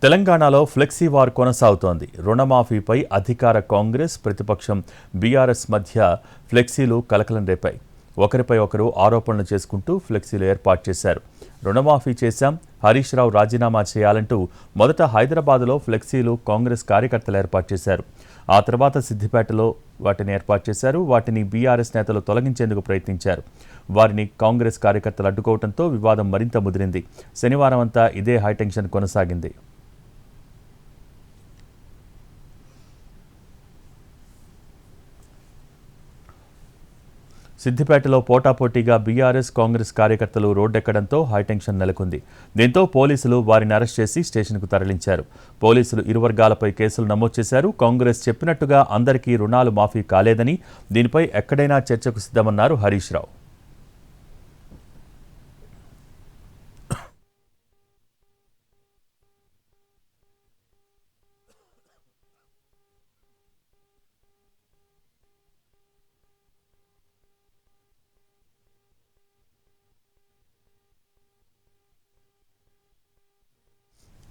తెలంగాణలో flexi war కొనసాగుతోంది. రుణమాఫీపై అధికార కాంగ్రెస్, ప్రతిపక్షం బీఆర్ఎస్ మధ్య ఫ్లెక్సీలు కలకలం రేపాయి. ఒకరిపై ఒకరు ఆరోపణలు చేసుకుంటూ ఫ్లెక్సీలు ఏర్పాటు చేశారు. రుణమాఫీ చేశాం, హరీష్ రావు రాజీనామా చేయాలంటూ మొదట హైదరాబాద్లో ఫ్లెక్సీలు కాంగ్రెస్ కార్యకర్తలు ఏర్పాటు చేశారు. ఆ తర్వాత సిద్దిపేటలో వాటిని ఏర్పాటు చేశారు. వాటిని బీఆర్ఎస్ నేతలు తొలగించేందుకు ప్రయత్నించారు. వారిని కాంగ్రెస్ కార్యకర్తలు అడ్డుకోవడంతో వివాదం మరింత ముదిరింది. శనివారం అంతా ఇదే హైటెన్షన్ కొనసాగింది. సిద్దిపేటలో పోటాపోటీగా బీఆర్ఎస్, కాంగ్రెస్ కార్యకర్తలు రోడ్డెక్కడంతో హైటెన్షన్ నెలకొంది. దీంతో పోలీసులు వారిని అరెస్ట్ చేసి స్టేషన్కు తరలించారు. పోలీసులు ఇరు వర్గాలపై కేసులు నమోదు చేశారు. కాంగ్రెస్ చెప్పినట్టుగా అందరికీ రుణాలు మాఫీ కాలేదని, దీనిపై ఎక్కడైనా చర్చకు సిద్ధమన్నారు హరీష్ రావు.